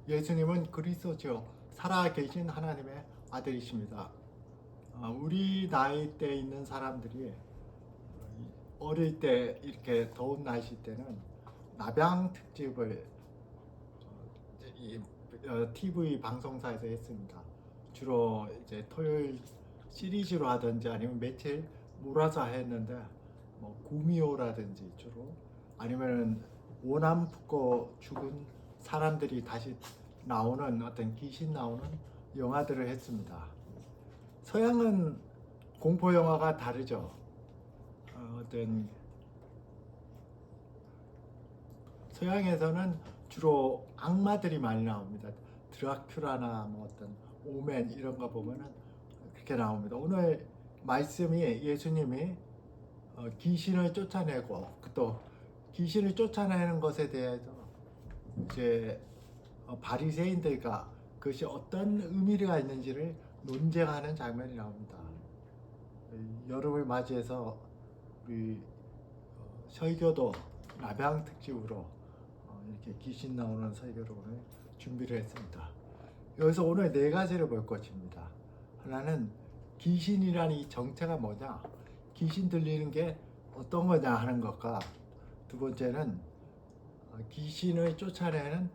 예수님은 그리스도죠. 살아계신 하나님의 아들이십니다. 우리 나이 때 있는 사람들이 어릴 때 이렇게 더운 날씨 때는 나병 특집을 TV 방송사에서 했습니다. 주로 이제 토요일 시리즈로 하든지 아니면 며칠 몰아서 했는데 뭐 구미호라든지 주로 아니면 오남 붙고 죽은 사람들이 다시 나오는 어떤 귀신 나오는 영화들을 했습니다. 서양은 공포 영화가 다르죠. 어떤 서양에서는 주로 악마들이 많이 나옵니다. 드라큘라나 뭐 어떤 오멘 이런 거 보면은 그렇게 나옵니다. 오늘 말씀이 예수님이 귀신을 쫓아내고 또 귀신을 쫓아내는 것에 대해서 이제 바리새인들과 그것이 어떤 의미가 있는지를 논쟁하는 장면이 나옵니다. 여름을 맞이해서 우리 설교도 나병 특집으로 이렇게 귀신 나오는 설교를 오늘 준비를 했습니다. 여기서 오늘 네 가지를 볼 것입니다. 하나는 귀신이라는 이 정체가 뭐냐, 귀신 들리는 게 어떤 거냐 하는 것과, 두 번째는 귀신을 쫓아내는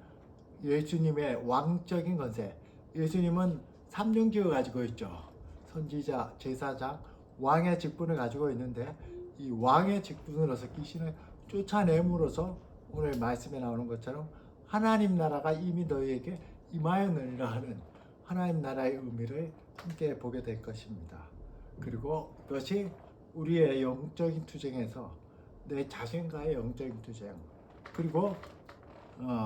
예수님의 왕적인 권세. 예수님은 삼중직을 가지고 있죠. 선지자, 제사장, 왕의 직분을 가지고 있는데 이 왕의 직분으로서 귀신을 쫓아냄으로써 오늘 말씀에 나오는 것처럼 하나님 나라가 이미 너희에게 임하였느니라 하는 하나님 나라의 의미를 함께 보게 될 것입니다. 그리고 그것이 우리의 영적인 투쟁에서 내 자신과의 영적인 투쟁, 그리고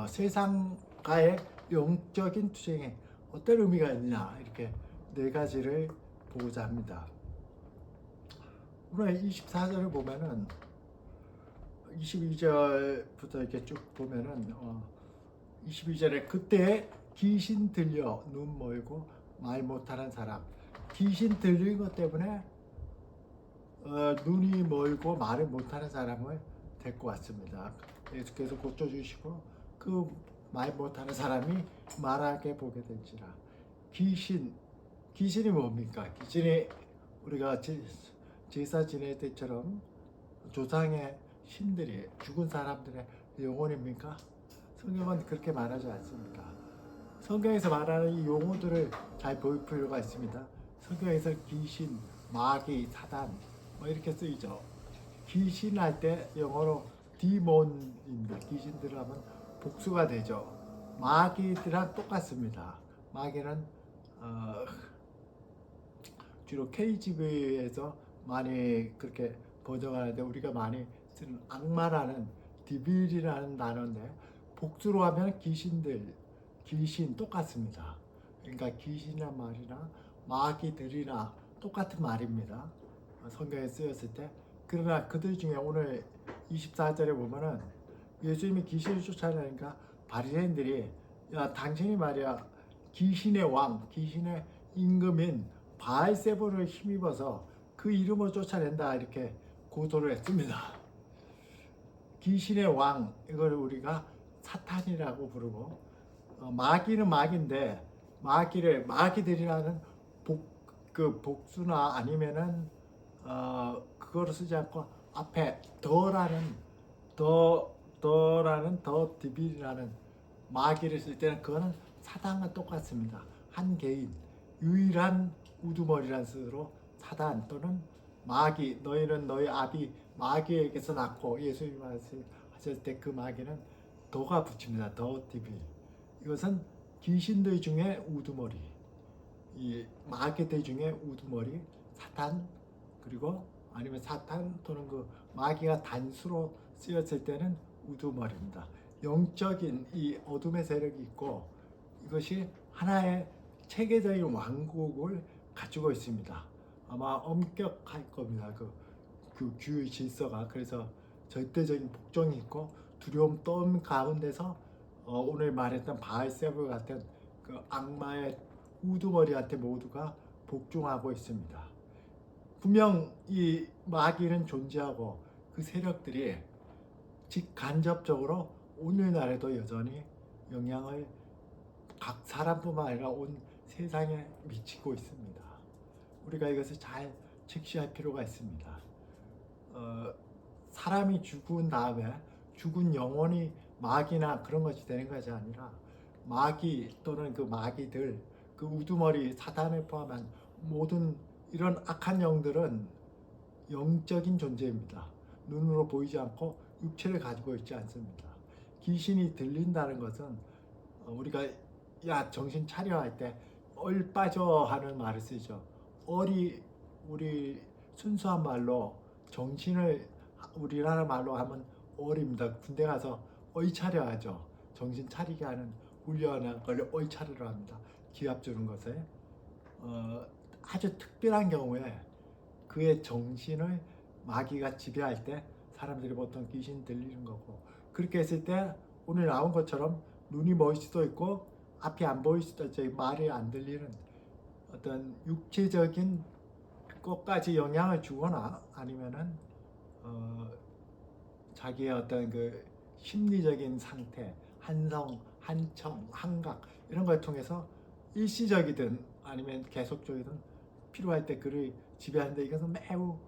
세상과의 영적인 투쟁에 어떤 의미가 있느냐, 이렇게 네 가지를 보고자 합니다. 오늘 24절을 보면은 22절부터 이렇게 쭉 보면은 22절에 그때 귀신 들려 눈 멀고 말 못하는 사람, 귀신 들린 것 때문에 눈이 멀고 말을 못하는 사람을 데리고 왔습니다. 예수께서 고쳐주시고 그 말 못하는 사람이 말하게 보게 될지라. 귀신이 뭡니까? 귀신이 우리가 제사 지낼 때처럼 조상의 신들이 죽은 사람들의 영혼입니까? 성경은 그렇게 말하지 않습니다. 성경에서 말하는 이 용어들을 잘 볼 필요가 있습니다. 성경에서 귀신, 마귀, 사단 뭐 이렇게 쓰이죠. 귀신 할 때 영어로 디몬입니다. 귀신들 하면 복수가 되죠. 마귀들랑 똑같습니다. 마귀는 주로 KGV에서 많이 그렇게 번역하는데 우리가 많이 쓰는 악마라는 디빌이라는 단어인데 복수로 하면 귀신들, 귀신 똑같습니다. 그러니까 귀신이나 말이나 마귀들이나 똑같은 말입니다. 성경에 쓰였을 때. 그러나 그들 중에 오늘 24절에 보면은 예수님이 귀신을 쫓아내니까 바리새인들이 야 당신이 말이야 귀신의 왕, 귀신의 임금인 바알세불을 힘입어서 그 이름으로 쫓아낸다 이렇게 고소를 했습니다. 귀신의 왕, 이걸 우리가 사탄이라고 부르고 마귀는 마귀인데 마귀들이라는 복수나 아니면은 그거를 쓰지 않고 앞에 더 디빌이라는 마귀를 쓸 때는 그거는 사단과 똑같습니다. 한 개인, 유일한 우두머리라는 뜻으로 사단 또는 마귀, 너희는 너희 아비 마귀에게서 낳고 예수님이 하실 때 그 마귀는 더가 붙입니다. 더 디빌. 이것은 귀신들 중에 우두머리, 이 마귀들 중에 우두머리, 사탄, 그리고 아니면 사탄 또는 그 마귀가 단수로 쓰였을 때는 우두머리입니다. 영적인 이 어둠의 세력이 있고 이것이 하나의 체계적인 왕국을 가지고 있습니다. 아마 엄격할 겁니다. 그 규의 질서가. 그래서 절대적인 복종이 있고 두려움 떠는 가운데서 오늘 말했던 바알세불 같은 그 악마의 우두머리한테 모두가 복종하고 있습니다. 분명 이 마귀는 존재하고 그 세력들이 직간접적으로 오늘날에도 여전히 영향을 각 사람뿐만 아니라 온 세상에 미치고 있습니다. 우리가 이것을 잘 직시할 필요가 있습니다. 사람이 죽은 다음에 죽은 영혼이 마귀나 그런 것이 되는 것이 아니라 마귀 또는 그 마귀들, 그 우두머리 사단을 포함한 모든 이런 악한 영들은 영적인 존재입니다. 눈으로 보이지 않고 육체를 가지고 있지 않습니다. 귀신이 들린다는 것은 우리가 야 정신 차려 할 때 얼 빠져 하는 말을 쓰죠. 우리 순수한 말로 정신을 우리나라 말로 하면 얼입니다. 군대 가서 어이 차려 하죠. 정신 차리게 하는 훈련을 어이 차려라 합니다. 기합 주는 것에 아주 특별한 경우에 그의 정신을 마귀가 지배할 때 사람들이 보통 귀신 들리는 거고, 그렇게 했을 때 오늘 나온 것처럼 눈이 멀 수도 있고 앞이 안 보일 수도 있고 말이 안 들리는 어떤 육체적인 것까지 영향을 주거나 아니면은 자기의 어떤 그 심리적인 상태, 한성, 한청, 한각 이런 걸 통해서 일시적이든 아니면 계속적이든 필요할 때 그를 지배하는데, 이것은 매우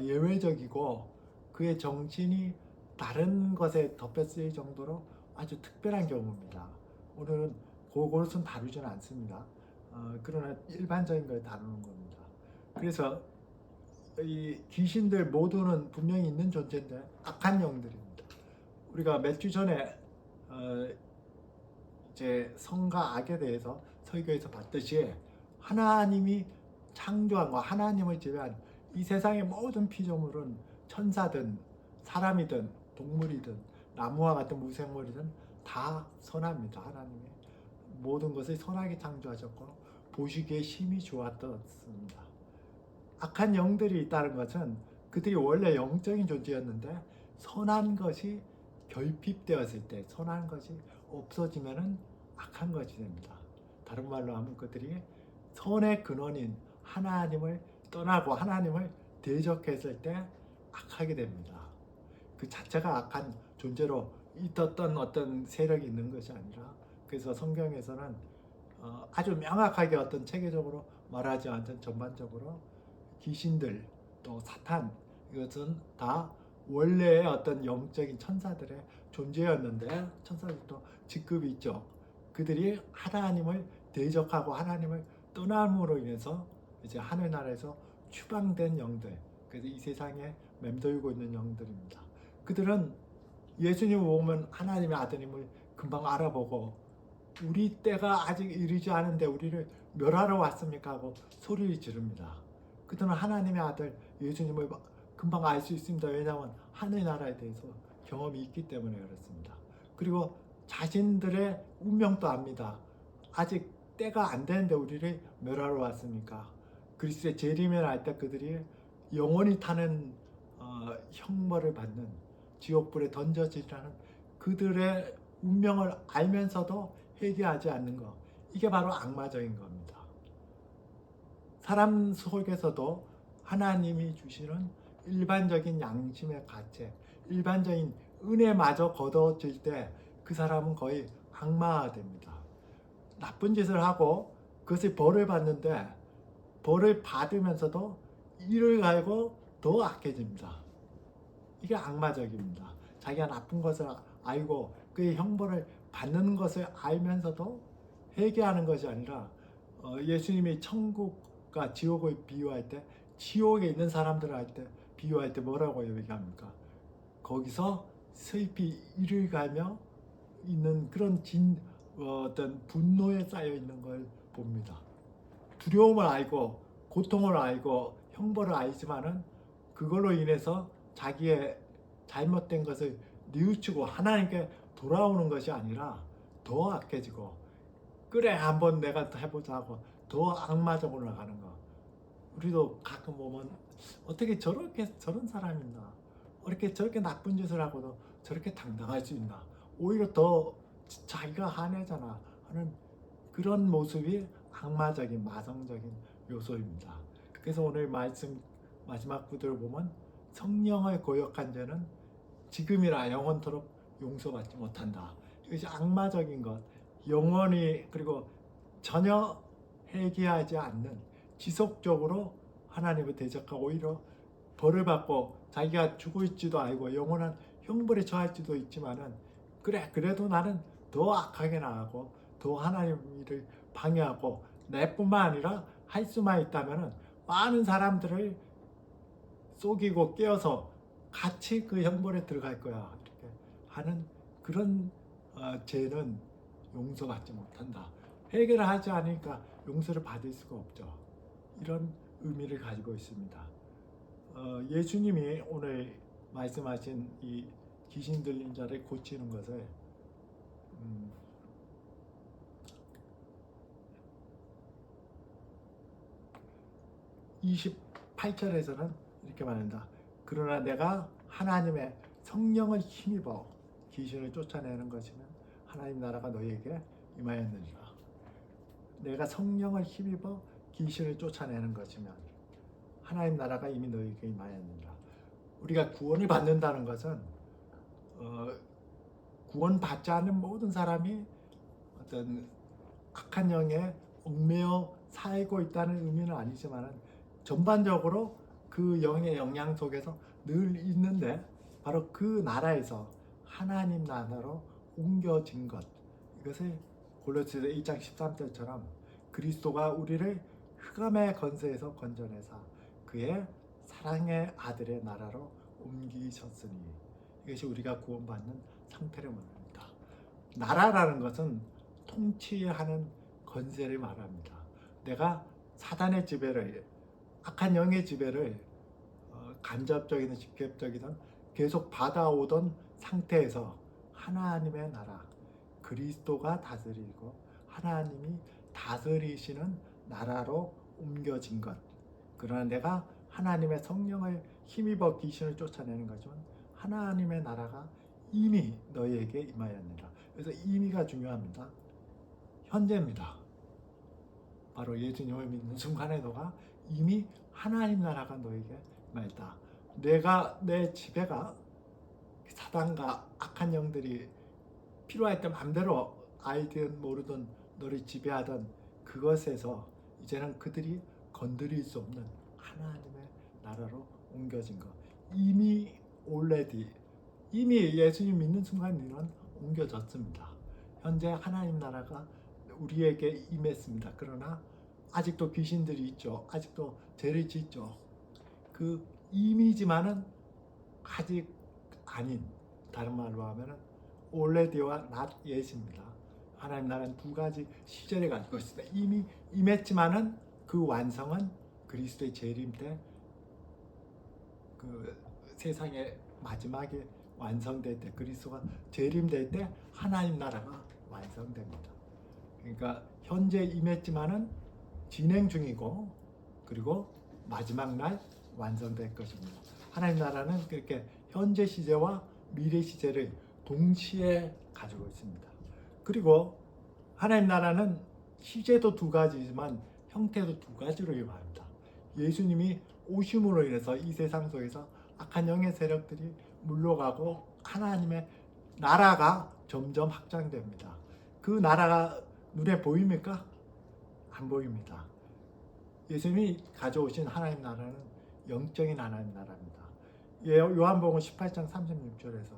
예외적이고 그의 정신이 다른 것에 덮여 쓰일 정도로 아주 특별한 경우입니다. 오늘은 그것은 다루지는 않습니다. 그러나 일반적인 걸 다루는 겁니다. 그래서 이 귀신들 모두는 분명히 있는 존재인데 악한 영들입니다. 우리가 몇 주 전에 이제 성과 악에 대해서 설교에서 봤듯이 하나님이 창조한 거, 하나님을 지배한 이 세상의 모든 피조물은 천사든 사람이든 동물이든 나무와 같은 무생물이든 다 선합니다. 하나님이 모든 것을 선하게 창조하셨고 보시기에 심히 좋았습니다. 악한 영들이 있다는 것은 그들이 원래 영적인 존재였는데 선한 것이 결핍되었을 때, 선한 것이 없어지면은 악한 것이 됩니다. 다른 말로 하면 그들이 선의 근원인 하나님을 떠나고 하나님을 대적했을 때 악하게 됩니다. 그 자체가 악한 존재로 있었던 어떤 세력이 있는 것이 아니라, 그래서 성경에서는 아주 명확하게 어떤 체계적으로 말하지 않던 전반적으로 귀신들 또 사탄, 이것은 다 원래의 어떤 영적인 천사들의 존재였는데, 천사들도 직급이 있죠. 그들이 하나님을 대적하고 하나님을 떠남으로 인해서 이제 하늘나라에서 추방된 영들, 그래서 이 세상에 맴돌고 있는 영들입니다. 그들은 예수님을 보면 하나님의 아들임을 금방 알아보고 우리 때가 아직 이르지 않은데 우리를 멸하러 왔습니까 하고 소리를 지릅니다. 그들은 하나님의 아들 예수님을 금방 알 수 있습니다. 왜냐하면 하늘나라에 대해서 경험이 있기 때문에 그렇습니다. 그리고 자신들의 운명도 압니다. 아직 때가 안 되는데 우리를 멸하러 왔습니까? 그리스도의 재림을 알 때 그들이 영원히 타는 형벌을 받는 지옥불에 던져지라는 그들의 운명을 알면서도 회개하지 않는 것, 이게 바로 악마적인 겁니다. 사람 속에서도 하나님이 주시는 일반적인 양심의 가책, 일반적인 은혜마저 거둬질 때 그 사람은 거의 악마화됩니다. 나쁜 짓을 하고 그것을 벌을 받는데 벌을 받으면서도 이를 갈고 더 악해집니다. 이게 악마적입니다. 자기가 나쁜 것을 알고 그의 형벌을 받는 것을 알면서도 회개하는 것이 아니라 예수님이 천국과 지옥을 비유할 때, 지옥에 있는 사람들을 할 때 비유할 때 뭐라고 얘기합니까? 거기서 슬피 이를 갈며 있는 그런 어떤 분노에 쌓여 있는 걸 봅니다. 두려움을 알고 고통을 알고 형벌을 알지만은 그걸로 인해서 자기의 잘못된 것을 뉘우치고 하나님께 돌아오는 것이 아니라 더 악해지고, 그래 한번 내가 해보자 하고 더 악마적으로 나가는 거. 우리도 가끔 보면 어떻게 저런 사람이 있나, 어떻게 저렇게 나쁜 짓을 하고도 저렇게 당당할 수 있나, 오히려 더 자기가 화내잖아 하는 그런 모습이 악마적인 마성적인 요소입니다. 그래서 오늘 말씀 마지막 구절을 보면 성령을 거역한 자는 지금이나 영원토록 용서받지 못한다. 이것이 악마적인 것, 영원히 그리고 전혀 회개하지 않는 지속적으로 하나님을 대적하고 오히려 벌을 받고 자기가 죽어 있지도 알고 영원한 형벌에 처할지도 있지만은 그래도 나는 더 악하게 나가고 더 하나님 일을 방해하고 내뿐만 아니라 할 수만 있다면은 많은 사람들을 속이고 깨어서 같이 그 형벌에 들어갈 거야 이렇게 하는 그런 죄는 용서받지 못한다. 회개를 하지 않으니까 용서를 받을 수가 없죠. 이런 의미를 가지고 있습니다. 예수님이 오늘 말씀하신 이 귀신 들린 자를 고치는 것을 28절에서는 이렇게 말한다. 그러나 내가 하나님의 성령을 힘입어 귀신을 쫓아내는 것이면 하나님 나라가 너희에게 임하였느니라. 내가 성령을 힘입어 귀신을 쫓아내는 것이면 하나님 나라가 이미 너희에게 임하였느니라. 우리가 구원을 받는다는 것은 구원받지 않은 모든 사람이 어떤 악한 영에 얽매여 살고 있다는 의미는 아니지만 전반적으로 그 영의 영향 속에서 늘 있는데 바로 그 나라에서 하나님 나라로 옮겨진 것, 이것을 골로새서 1장 13절처럼 그리스도가 우리를 흑암의 권세에서 건져내사 그의 사랑의 아들의 나라로 옮기셨으니, 이것이 우리가 구원받는 상태를 말합니다. 나라라는 것은 통치하는 권세를 말합니다. 내가 사단의 지배를, 악한 영의 지배를 간접적이든 직접적이든 계속 받아오던 상태에서 하나님의 나라, 그리스도가 다스리고 하나님이 다스리시는 나라로 옮겨진 것. 그러나 내가 하나님의 성령을 힘입어 귀신을 쫓아내는 거지만 하나님의 나라가 이미 너희에게 임하였느니라. 그래서 이미가 중요합니다. 현재입니다. 바로 예수님을 믿는 순간에 너가 이미 하나님 나라가 너에게 임하였다. 내 지배가 사단과 악한 영들이 필요할 때 마음대로 알든 모르든 너를 지배하던 그것에서 이제는 그들이 건드릴 수 없는 하나님의 나라로 옮겨진 것. 이미 예수님 믿는 순간 너는 옮겨졌습니다. 현재 하나님 나라가 우리에게 임했습니다. 그러나 아직도 귀신들이 있죠. 아직도 죄를 짓죠. 그 이미지만은 아직 아닌, 다른 말로 하면은 already와 not yet입니다. 하나님 나라는 두 가지 시제를 가지고 있습니다. 이미 임했지만은 그 완성은 그리스도의 재림 때, 그 세상의 마지막에 완성될 때, 그리스도가 재림될 때 하나님 나라가 완성됩니다. 그러니까 현재 임했지만은 진행 중이고, 그리고 마지막 날 완성될 것입니다. 하나님 나라는 그렇게 현재 시제와 미래 시제를 동시에 가지고 있습니다. 그리고 하나님 나라는 시제도 두 가지지만 형태도 두 가지로 임합니다. 예수님이 오심으로 인해서 이 세상 속에서 악한 영의 세력들이 물러가고 하나님의 나라가 점점 확장됩니다. 그 나라가 눈에 보입니까? 안 보입니다. 예수님이 가져오신 하나님 나라는 영적인 하나님 나라입니다. 요한복음 18장 36절에서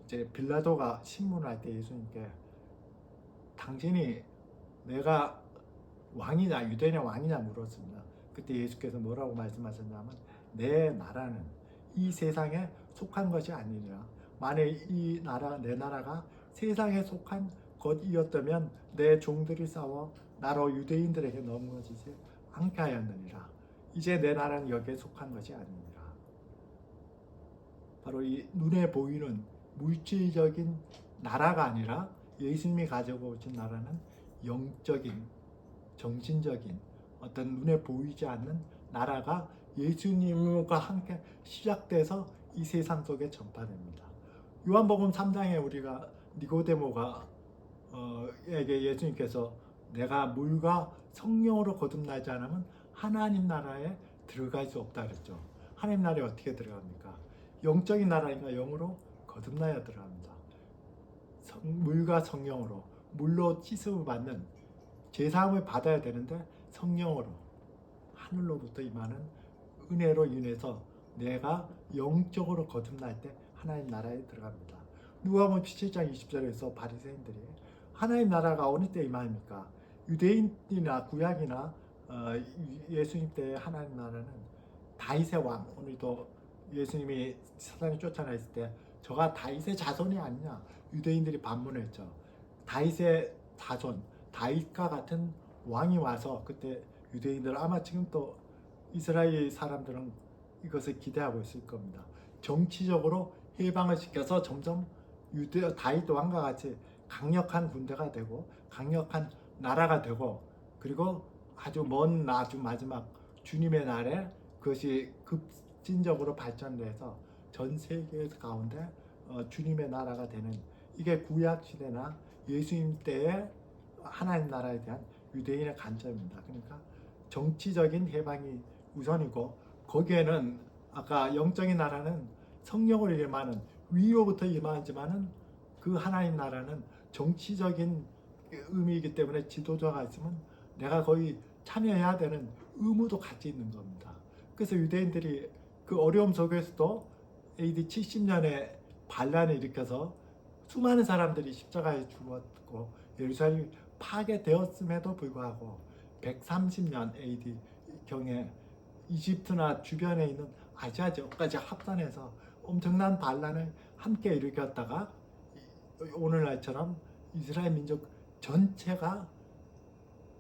이제 빌라도가 신문할 때 예수님께 당신이 내가 왕이냐 유대인의 왕이냐 물었습니다. 그때 예수께서 뭐라고 말씀하셨냐면 내 나라는 이 세상에 속한 것이 아니라 만일 이 나라 내 나라가 세상에 속한 것이었다면 내 종들이 싸워 나로 유대인들에게 넘어지지 않게 하였느니라. 이제 내 나라는 여기에 속한 것이 아니니라. 바로 이 눈에 보이는 물질적인 나라가 아니라 예수님이 가지고 오신 나라는 영적인, 정신적인 어떤 눈에 보이지 않는 나라가 예수님과 함께 시작돼서 이 세상 속에 전파됩니다. 요한복음 3장에 우리가 니고데모가 에게 예수님께서 내가 물과 성령으로 거듭나지 않으면 하나님 나라에 들어갈 수 없다 그랬죠. 하나님 나라에 어떻게 들어갑니까? 영적인 나라니까 영으로 거듭나야 들어갑니다. 물과 성령으로, 물로 씻음을 받는 제사함을 받아야 되는데 성령으로 하늘로부터 임하는 은혜로 인해서 내가 영적으로 거듭날 때 하나님 나라에 들어갑니다. 누가복음 17장 20절에서 바리새인들이 하나님 나라가 어느 때 임합니까? 유대인이나 구약이나 예수님 때 하나님 나라는 다윗의 왕, 오늘도 예수님이 사단이 쫓아냈을 때 저가 다윗의 자손이 아니냐 유대인들이 반문했죠. 다윗의 자손, 다윗과 같은 왕이 와서 그때 유대인들 아마 지금 또 이스라엘 사람들은 이것을 기대하고 있을 겁니다. 정치적으로 해방을 시켜서 점점 다윗 왕과 같이 강력한 군대가 되고 강력한 나라가 되고 그리고 아주 먼 아주 마지막 주님의 날에 그것이 급진적으로 발전돼서 전 세계 가운데 주님의 나라가 되는 이게 구약 시대나 예수님 때의 하나님 나라에 대한 유대인의 관점입니다. 그러니까 정치적인 해방이 우선이고 거기에는 아까 영적인 나라는 성령으로 임하는 위로부터 임하지만은 그 하나님 나라는 정치적인 의미이기 때문에 지도자가 있으면 내가 거의 참여해야 되는 의무도 같이 있는 겁니다. 그래서 유대인들이 그 어려움 속에서도 AD 70년에 반란을 일으켜서 수많은 사람들이 십자가에 죽었고 예루살렘이 파괴되었음에도 불구하고 130년 AD 경에 이집트나 주변에 있는 아시아 지역까지 합산해서 엄청난 반란을 함께 일으켰다가 오늘날처럼 이스라엘 민족 전체가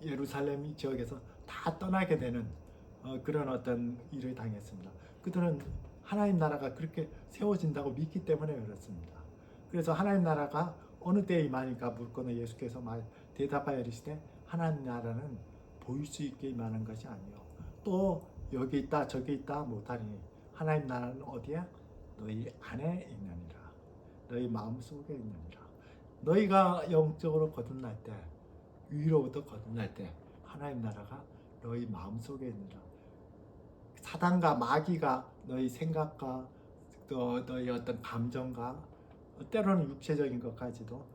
예루살렘 지역에서 다 떠나게 되는 그런 어떤 일을 당했습니다. 그들은 하나님 나라가 그렇게 세워진다고 믿기 때문에 그렇습니다. 그래서 하나님 나라가 어느 때에 임하니까 물건을 예수께서 대답하여 이르시되 하나님 나라는 보일 수 있게 임하는 것이 아니요 또 여기 있다 저기 있다 못하니 하나님 나라는 어디야? 너희 안에 있느니라. 너희 마음속에 있느니라. 너희가 영적으로 거듭날 때 위로부터 거듭날 때 하나님 나라가 너희 마음속에 있느니라. 사단과 마귀가 너희 생각과 또 너희 어떤 감정과 때로는 육체적인 것까지도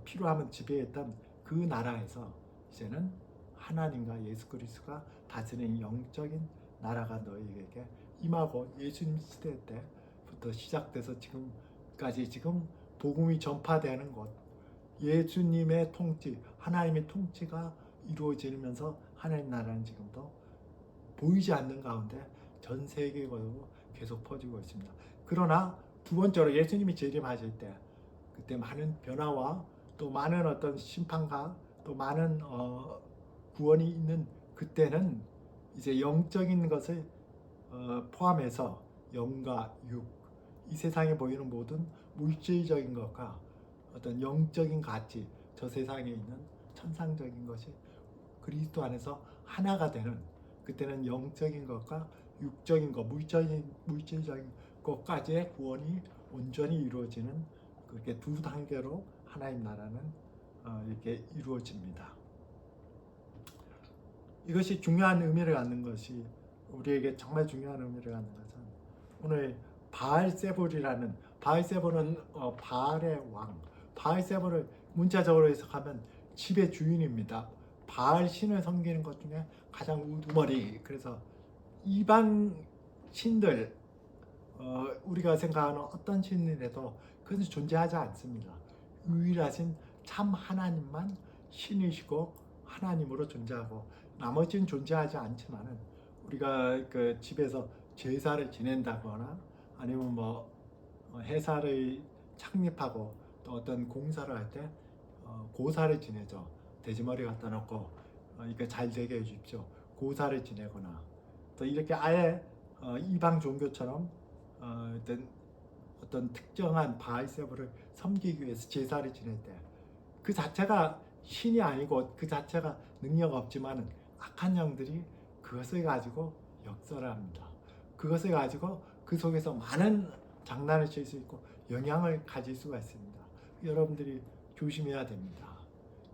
필요하면 지배했던 그 나라에서 이제는 하나님과 예수 그리스도가 다스리는 영적인 나라가 너희에게 임하고 예수님 시대 때부터 시작돼서 지금까지 지금 복음이 전파되는 곳 예수님의 통치 하나님의 통치가 이루어지면서 하나님 나라는 지금도 보이지 않는 가운데 전 세계적으로 계속 퍼지고 있습니다. 그러나 두 번째로 예수님이 재림하실 때 그때 많은 변화와 또 많은 어떤 심판과 또 많은 구원이 있는 그때는 이제 영적인 것을 포함해서 영과 육, 이 세상에 보이는 모든 물질적인 것과 어떤 영적인 가치, 저 세상에 있는 천상적인 것이 그리스도 안에서 하나가 되는 그때는 영적인 것과 육적인 것, 물질적인 것까지의 구원이 온전히 이루어지는 그렇게 두 단계로 하나님 나라는 이렇게 이루어집니다. 이것이 중요한 의미를 갖는 것이 우리에게 정말 중요한 의미를 갖는 것은 오늘 바알세불이라는 바알세불은 바알의 왕 바알세불을 문자적으로 해석하면 집의 주인입니다. 바알 신을 섬기는 것 중에 가장 우두머리 그래서 이방 신들 우리가 생각하는 어떤 신이라도 그것은 존재하지 않습니다. 유일하신 참 하나님만 신이시고 하나님으로 존재하고 나머지는 존재하지 않지만은 우리가 그 집에서 제사를 지낸다거나 아니면 뭐 회사를 창립하고 또 어떤 공사를 할 때 고사를 지내죠. 돼지머리 갖다 놓고 이거 잘 되게 해주십시오. 고사를 지내거나 또 이렇게 아예 이방 종교처럼 어떤 특정한 바알세불을 섬기기 위해서 제사를 지낼 때 그 자체가 신이 아니고 그 자체가 능력 없지만 악한 영들이 그것을 가지고 역사를 합니다. 그것을 가지고 그 속에서 많은 장난을 칠 수 있고 영향을 가질 수가 있습니다. 여러분들이 조심해야 됩니다.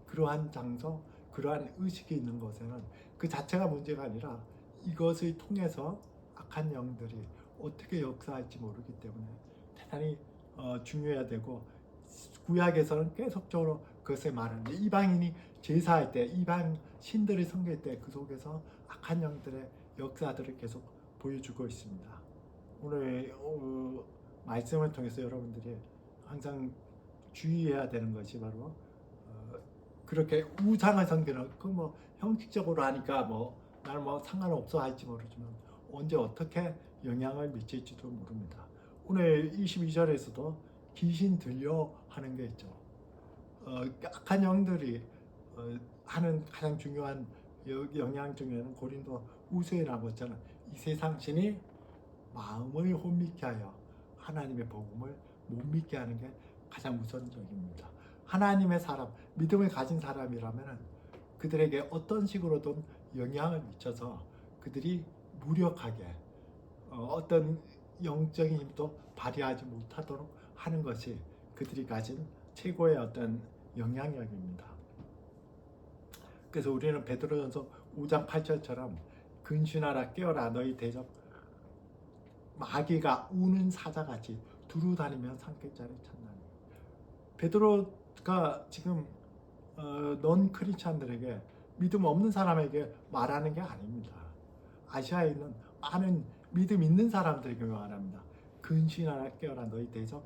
그러한 장소, 그러한 의식이 있는 곳에는 그 자체가 문제가 아니라 이것을 통해서 악한 영들이 어떻게 역사할지 모르기 때문에 대단히 중요해야 되고 구약에서는 계속적으로 그것을 말하는데 이방인이 제사할 때 이방 신들을 섬길 때 그 속에서 악한 영들의 역사들을 계속 보여주고 있습니다. 오늘 말씀을 통해서 여러분들이 항상 주의해야 되는 것이 바로 그렇게 우상을 섬기는 그 뭐 형식적으로 하니까 뭐 나는 뭐 상관없어 할지 모르지만 언제 어떻게 영향을 미칠지도 모릅니다. 오늘 22절에서도 귀신 들려 하는 게 있죠. 악한 영들이 하는 가장 중요한 영향 중에는 고린도 후서에 나왔잖아요. 이 세상 신이 마음을 혼미케 하여 하나님의 복음을 못 믿게 하는 게 가장 우선적입니다. 하나님의 사람, 믿음을 가진 사람이라면 그들에게 어떤 식으로든 영향을 미쳐서 그들이 무력하게 어떤 영적인 힘도 발휘하지 못하도록 하는 것이 그들이 가진 최고의 어떤 영향력입니다. 그래서 우리는 베드로전서 5장 8절처럼 근신하라 깨어라 너희 대적 마귀가 우는 사자같이 두루 다니며 산길자를 찾나니. 베드로가 지금 넌 크리스찬들에게 믿음 없는 사람에게 말하는 게 아닙니다. 아시아에 있는 많은 믿음 있는 사람들에게 말합니다. 근신하라 깨어라 너희 대적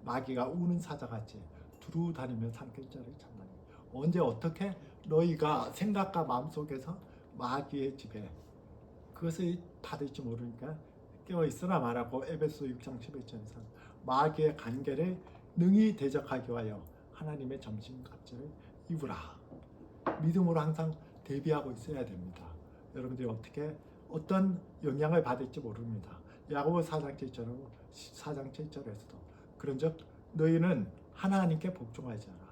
마귀가 우는 사자같이 두루 다니며 산길자를 찾나니. 언제 어떻게 너희가 생각과 마음속에서 마귀의 지배 그것을 받을지 모르니까 깨어있으라 말하고 에베소 6장 11절에서 마귀의 관계를 능히 대적하기 위하여 하나님의 점심갑절을 입으라. 믿음으로 항상 대비하고 있어야 됩니다. 여러분들이 어떻게 어떤 영향을 받을지 모릅니다. 야고보 4장 7절에서도 그런즉 너희는 하나님께 복종하지 않아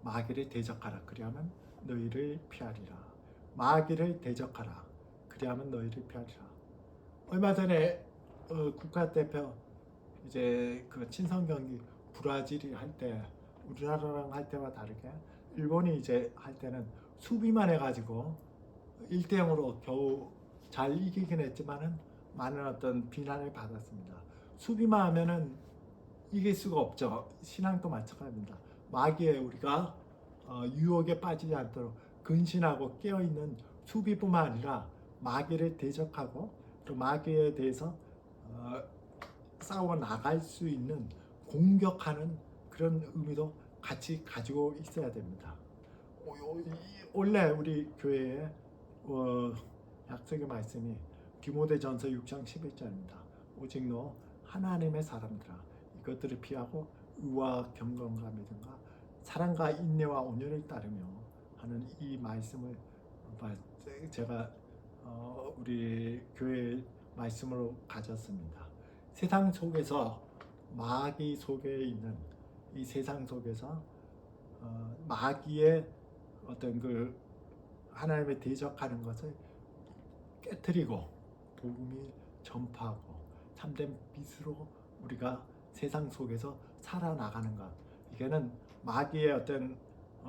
마귀를 대적하라 그리하면 너희를 피하리라. 마귀를 대적하라 그리하면 너희를 피하리라. 얼마 전에 국가대표 이제 그 친선 경기 브라질이 할 때 우리나라랑 할 때와 다르게 일본이 이제 할 때는 수비만 해가지고 1대0으로 겨우 잘 이기긴 했지만은 많은 어떤 비난을 받았습니다. 수비만 하면은 이길 수가 없죠. 신앙도 마찬가지입니다. 마귀에 우리가 유혹에 빠지지 않도록 근신하고 깨어있는 수비뿐만 아니라 마귀를 대적하고 또 마귀에 대해서 싸워 나갈 수 있는 공격하는 그런 의미도 같이 가지고 있어야 됩니다. 원래 우리 교회의 약속의 말씀이 디모데전서 6장 11절입니다. 오직 너 하나님의 사람들아 이것들을 피하고 의와 경건과 믿음과 사랑과 인내와 온유를 따르며 하는 이 말씀을 제가 우리 교회 말씀으로 가졌습니다. 세상 속에서 마귀 속에 있는 이 세상 속에서 마귀의 어떤 그 하나님의 대적하는 것을 깨뜨리고 복음이 전파하고 참된 빛으로 우리가 세상 속에서 살아나가는 것. 이게는 마귀의 어떤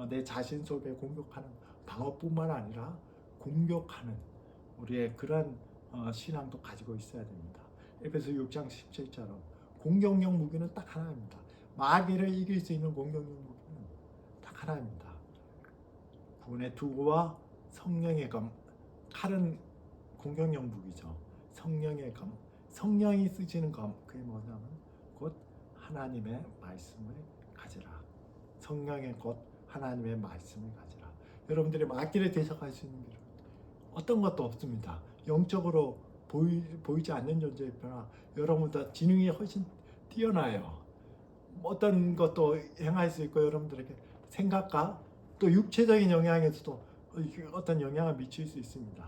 내 자신 속에 공격하는 방어뿐만 아니라 공격하는 우리의 그런 신앙도 가지고 있어야 됩니다. 에베소 6장 17절로 공격용 무기는 딱 하나입니다. 마귀를 이길 수 있는 공격용 무기는 딱 하나입니다. 구원의 투구와 성령의 검. 칼은 공격용 무기죠. 성령의 검. 성령이 쓰시는 검. 그게 뭐냐면 곧 하나님의 말씀을 가지라. 성령의 곧 하나님의 말씀을 가지라. 여러분들이 마귀를 대적할 수 있는 길은 어떤 것도 없습니다. 영적으로 보이지 않는 존재이거나 여러분보다 지능이 훨씬 뛰어나요. 어떤 것도 행할 수 있고 여러분들에게 생각과 또 육체적인 영향에서도 어떤 영향을 미칠 수 있습니다.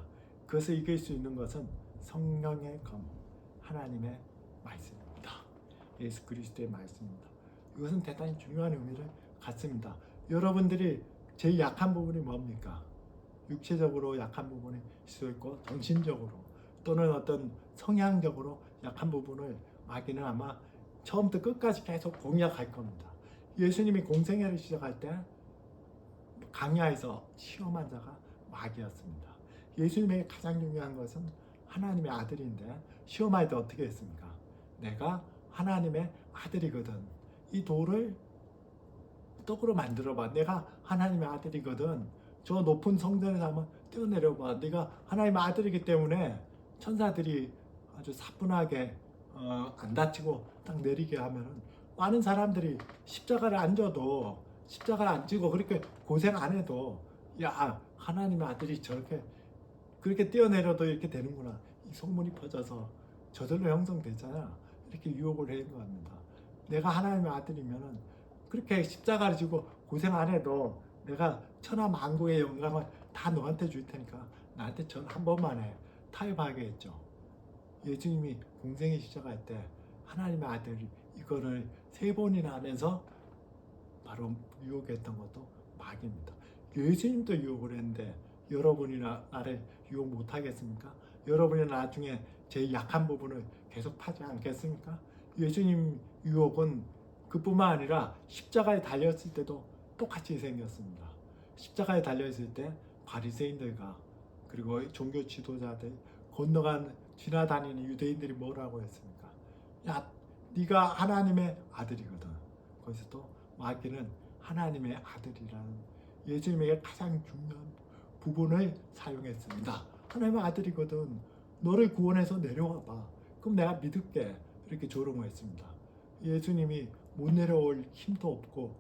그것을 이길 수 있는 것은 성령의 검, 하나님의 말씀입니다. 예수 그리스도의 말씀입니다. 이것은 대단히 중요한 의미를 갖습니다. 여러분들이 제일 약한 부분이 뭡니까? 육체적으로 약한 부분이 있을 수 있고 정신적으로 또는 어떤 성향적으로 약한 부분을 마귀는 아마 처음부터 끝까지 계속 공략할 겁니다. 예수님이 공생애를 시작할 때 강야에서 시험한 자가 마귀였습니다. 예수님에게 가장 중요한 것은 하나님의 아들인데 시험할 때 어떻게 했습니까? 내가 하나님의 아들이거든. 이 돌을 떡으로 만들어봐. 내가 하나님의 아들이거든. 저 높은 성전에서 한번 뛰어내려봐. 네가 하나님의 아들이기 때문에 천사들이 아주 사뿐하게 안 다치고 딱 내리게 하면은 많은 사람들이 십자가를 안 져도 십자가를 안 지고 그렇게 고생 안 해도 야 하나님의 아들이 저렇게 그렇게 뛰어내려도 이렇게 되는구나. 이 소문이 퍼져서 저절로 형성되잖아. 이렇게 유혹을 하는 겁니다. 내가 하나님의 아들이면은 그렇게 십자가를 지고 고생 안 해도 내가 천하 만국의 영광을 다 너한테 줄 테니까 나한테 전 한 번만 해. 타협하게 했죠. 예수님이 공생의 십자가할 때 하나님의 아들이 이거를 3번이나 하면서 바로 유혹했던 것도 마귀입니다. 예수님도 유혹을 했는데 여러분이나 나를 유혹 못 하겠습니까? 여러분이 나중에 제 약한 부분을 계속 파지 않겠습니까? 예수님 유혹은 그뿐만 아니라 십자가에 달렸을 때도 똑같이 생겼습니다. 십자가에 달렸을 때 바리새인들과 그리고 종교 지도자들 건너간 지나다니는 유대인들이 뭐라고 했습니까? 야, 네가 하나님의 아들이거든. 거기서 또 마귀는 하나님의 아들이라는 예수님에게 가장 중요한 부분을 사용했습니다. 하나님의 아들이거든. 너를 구원해서 내려와 봐. 그럼 내가 믿을게. 이렇게 조롱했습니다. 예수님이 못 내려올 힘도 없고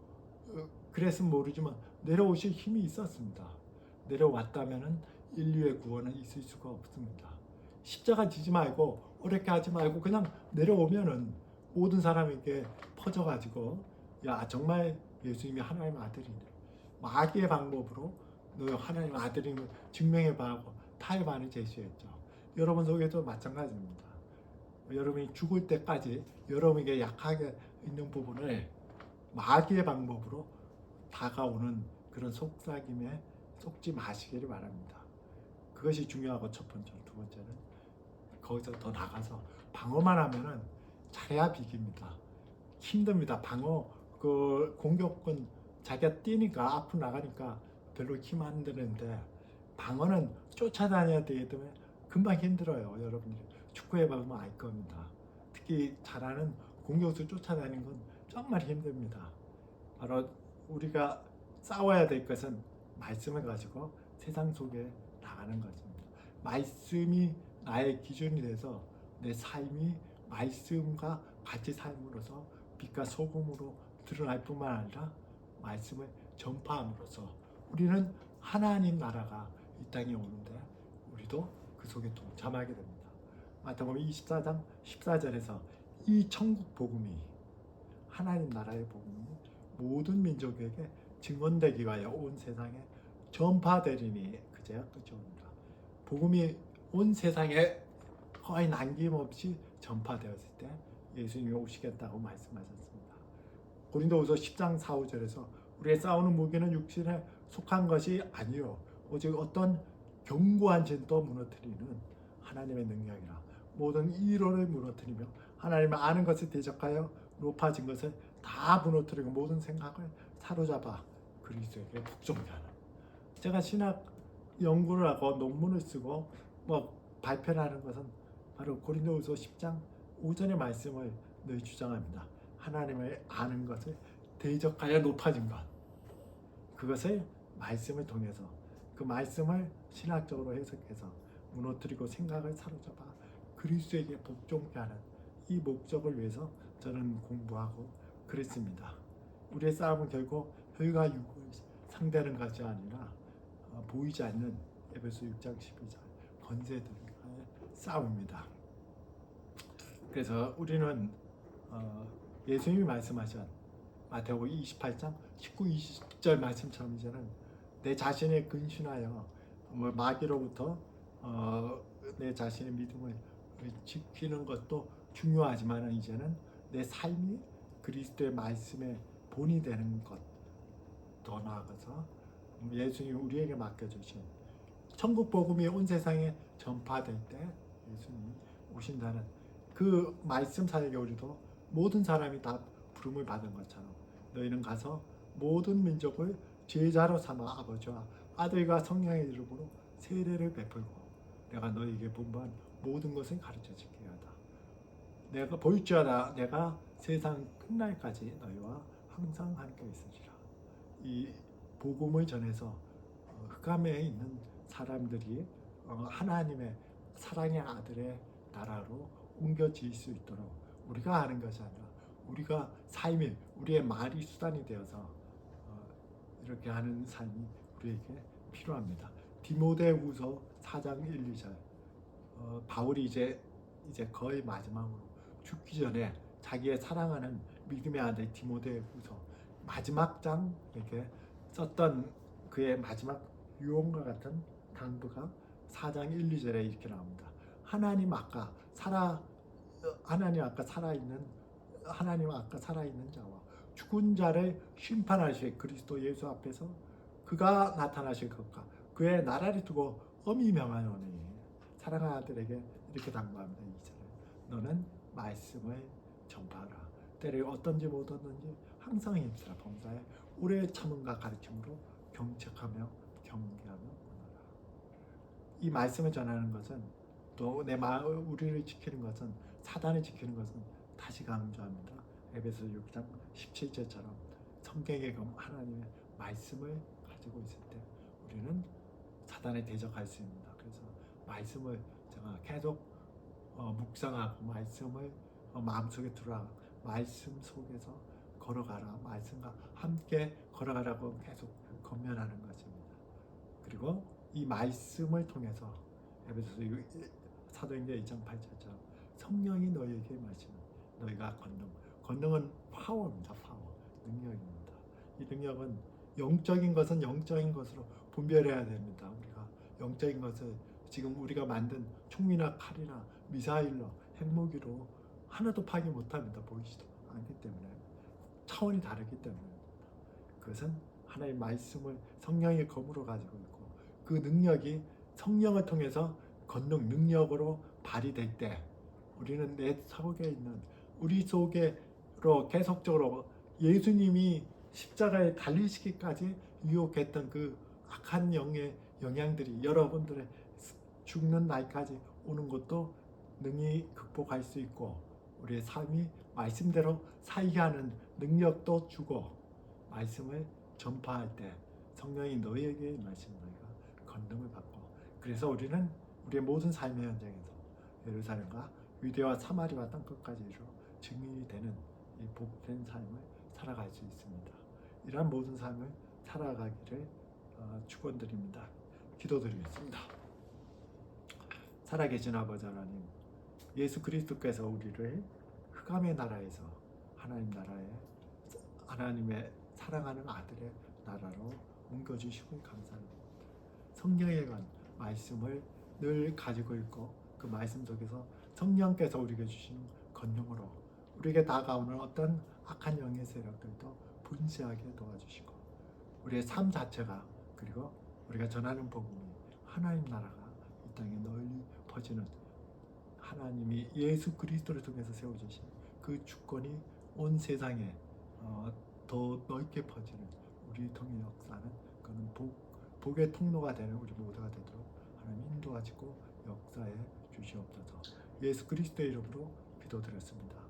그랬으면 모르지만 내려오실 힘이 있었습니다. 내려왔다면 인류의 구원은 있을 수가 없습니다. 십자가 지지 말고 어렵게 하지 말고 그냥 내려오면은 모든 사람에게 퍼져가지고 야 정말 예수님이 하나님의 아들이네. 마귀의 방법으로 너 하나님의 아들임을 증명해봐 하고 타협안을 제시했죠. 여러분 속에도 마찬가지입니다. 여러분이 죽을 때까지 여러분에게 약하게 있는 부분을 마귀의 방법으로 다가오는 그런 속삭임에 속지 마시기를 바랍니다. 그것이 중요하고 첫 번째로, 두 번째는 거기서 더 나가서 방어만 하면은 잘해야 비깁니다. 힘듭니다. 방어 그 공격은 자기가 뛰니까 앞으로 나가니까 별로 힘 안 드는데 방어는 쫓아다녀야 되기 때문에 금방 힘들어요. 여러분들이 축구해 보면 알 겁니다. 특히 잘하는 공격수 쫓아다니는 건 정말 힘듭니다. 바로 우리가 싸워야 될 것은 말씀을 가지고 세상 속에 나가는 것입니다. 말씀이 나의 기준이 돼서 내 삶이 말씀과 같이 삶으로써 빛과 소금으로 드러날 뿐만 아니라 말씀을 전파함으로써 우리는 하나님 나라가 이 땅에 오는데 우리도 그 속에 동참하게 됩니다. 마태복음 24장 14절에서 이 천국 복음이 하나님 나라의 복음이 모든 민족에게 증언되기 위하여 온 세상에 전파되리니 그제야 끝이 옵니다. 복음이 온 세상에 거의 남김없이 전파되었을 때 예수님이 오시겠다고 말씀하셨습니다. 고린도후서 10장 4, 5절에서 우리의 싸우는 무기는 육신에 속한 것이 아니요 오직 어떤 견고한 진도 무너뜨리는 하나님의 능력이라 모든 이론을 무너뜨리며 하나님의 아는 것을 대적하여 높아진 것을 다 무너뜨리고 모든 생각을 사로잡아 그리스도에게 복종케 하는. 제가 신학 연구를 하고 논문을 쓰고 뭐 발표를 하는 것은 바로 고린도후서 10장 5절의 말씀을 늘 주장합니다. 하나님을 아는 것을 대적하여 높아진 것. 그것을 말씀을 통해서 그 말씀을 신학적으로 해석해서 무너뜨리고 생각을 사로잡아 그리스도에게 복종케 하는 이 목적을 위해서 저는 공부하고 그랬습니다. 우리의 싸움은 결국 혈과 육을 상대하는 것이 아니라 보이지 않는 에베소 6장 12절 권세들과의 싸움입니다. 그래서 우리는 예수님이 말씀하신 마태복음 28장 19, 20절 말씀처럼 이제는 내 자신에 근신하여 마귀로부터 내 자신의 믿음을 지키는 것도 중요하지만 이제는 내 삶이 그리스도의 말씀의 본이 되는 것, 더 나아가서 예수님이 우리에게 맡겨주신 천국 복음이 온 세상에 전파될 때 예수님이 오신다는 그 말씀 사역에 우리도 모든 사람이 다 부름을 받은 것처럼 너희는 가서 모든 민족을 제자로 삼아 아버지와 아들과 성령의 이름으로 세례를 베풀고 내가 너희에게 분부한 모든 것을 가르쳐 지켜야 하다. 내가 볼지어다 내가 세상 끝날까지 너희와 항상 함께 있으리라. 이 복음을 전해서 흑암에 있는 사람들이 하나님의 사랑의 아들의 나라로 옮겨질 수 있도록 우리가 하는 것이 아니라 우리가 삶이 우리의 말이 수단이 되어서 이렇게 하는 삶이 우리에게 필요합니다. 디모데후서 4장 1, 2절 바울이 이제 거의 마지막으로 죽기 전에 자기의 사랑하는 믿음의 아들 디모데후서 마지막 장 이렇게 썼던 그의 마지막 유언과 같은 강도가 4장 1, 2절에 이렇게 나옵니다. 하나님 아까 살아있는 자와 죽은 자를 심판하실 그리스도 예수 앞에서 그가 나타나실 것과 그의 나라를 두고 엄히 명하노니 사랑하는 아들에게 이렇게 당부합니다. 2절에 너는 말씀을 전파하라. 때를 어떤지 못 얻는지 항상 힘쓰라. 범사에 오래 참음과 가르침으로 경책하며 경계하며 구하라. 이 말씀을 전하는 것은 또 내 마을 우리를 지키는 것은 사단을 지키는 것은 다시 강조합니다. 에베소 6장 17절처럼 성경의 하나님의 말씀을 가지고 있을 때 우리는 사단에 대적할 수 있습니다. 그래서 말씀을 제가 계속 묵상하고 말씀을 마음속에 두라. 말씀 속에서 걸어가라. 말씀과 함께 걸어가라고 계속 권면하는 것입니다. 그리고 이 말씀을 통해서 에베소서 사도행전 2장 8절처럼 성령이 너희에게 말씀을 너희가 권능은 파워입니다. 파워 능력입니다. 이 능력은 영적인 것은 영적인 것으로 분별해야 됩니다. 우리가 영적인 것을 지금 우리가 만든 총이나 칼이나 미사일로 핵무기로 하나도 파괴 못합니다. 보이지도 않기 때문에 차원이 다르기 때문에 그것은 하나님의 말씀을 성령의 검으로 가지고 있고 그 능력이 성령을 통해서 권능 능력으로 발휘될 때 우리는 내 속에 있는 우리 속에로 계속적으로 예수님이 십자가에 달리시기까지 유혹했던 그 악한 영의 영향들이 여러분들의 죽는 날까지 오는 것도 능히 극복할 수 있고 우리의 삶이 말씀대로 살게 하는 능력도 주고 말씀을 전파할 때 성령이 너희에게 말씀 너희가 권능을 받고 그래서 우리는 우리의 모든 삶의 현장에서 예루살렘과 유대와 사마리아 땅끝까지 이르러 증인이 되는 이 복된 삶을 살아갈 수 있습니다. 이러한 모든 삶을 살아가기를 축원드립니다. 기도드리겠습니다. 살아계신 아버지 하나님, 예수 그리스도께서 우리를 흑암의 나라에서 하나님 나라에 하나님의 사랑하는 아들의 나라로 옮겨주시고 감사합니다. 성령의 말씀을 늘 가지고 있고 그 말씀 속에서 성령께서 우리에게 주시는 권능으로 우리에게 다가오는 어떤 악한 영의 세력들도 분쇄하게 도와주시고 우리의 삶 자체가 그리고 우리가 전하는 복음이 하나님 나라가 이 땅에 널리 퍼지는 하나님이 예수 그리스도를 통해서 세워주신 그 주권이 온 세상에 더 넓게 퍼지는 우리 통일 역사는 그는 복의 통로가 되는 우리 모두가 되도록 하나님 인도하시고 역사에 주시옵소서. 예수 그리스도의 이름으로 기도드렸습니다.